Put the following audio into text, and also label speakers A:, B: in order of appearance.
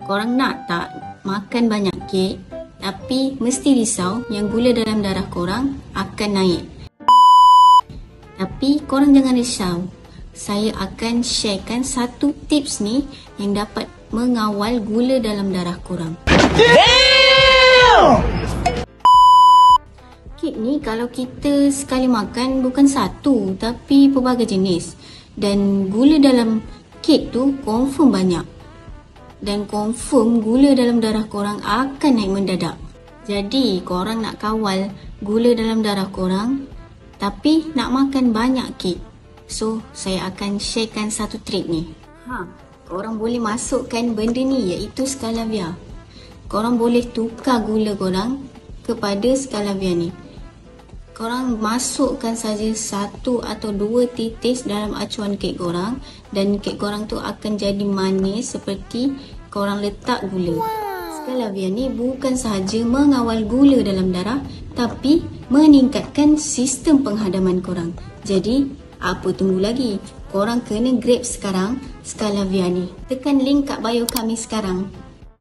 A: Korang nak tak makan banyak kek tapi mesti risau yang gula dalam darah korang akan naik? Tapi korang jangan risau. Saya akan sharekan satu tips ni yang dapat mengawal gula dalam darah korang. Kek ni kalau kita sekali makan bukan satu tapi pelbagai jenis. Dan gula dalam kek tu confirm banyak. Dan confirm gula dalam darah korang akan naik mendadak. Jadi korang nak kawal gula dalam darah korang tapi nak makan banyak kek. So saya akan sharekan satu trik ni. Korang boleh masukkan benda ni iaitu Scalavia. Korang boleh tukar gula korang kepada Scalavia ni. Korang masukkan saja 1 atau 2 titis dalam acuan kek korang dan kek korang tu akan jadi manis seperti korang letak gula. Scalavia ni bukan sahaja mengawal gula dalam darah tapi meningkatkan sistem penghadaman korang. Jadi apa tunggu lagi? Korang kena grab sekarang Scalavia ni. Tekan link kat bio kami sekarang.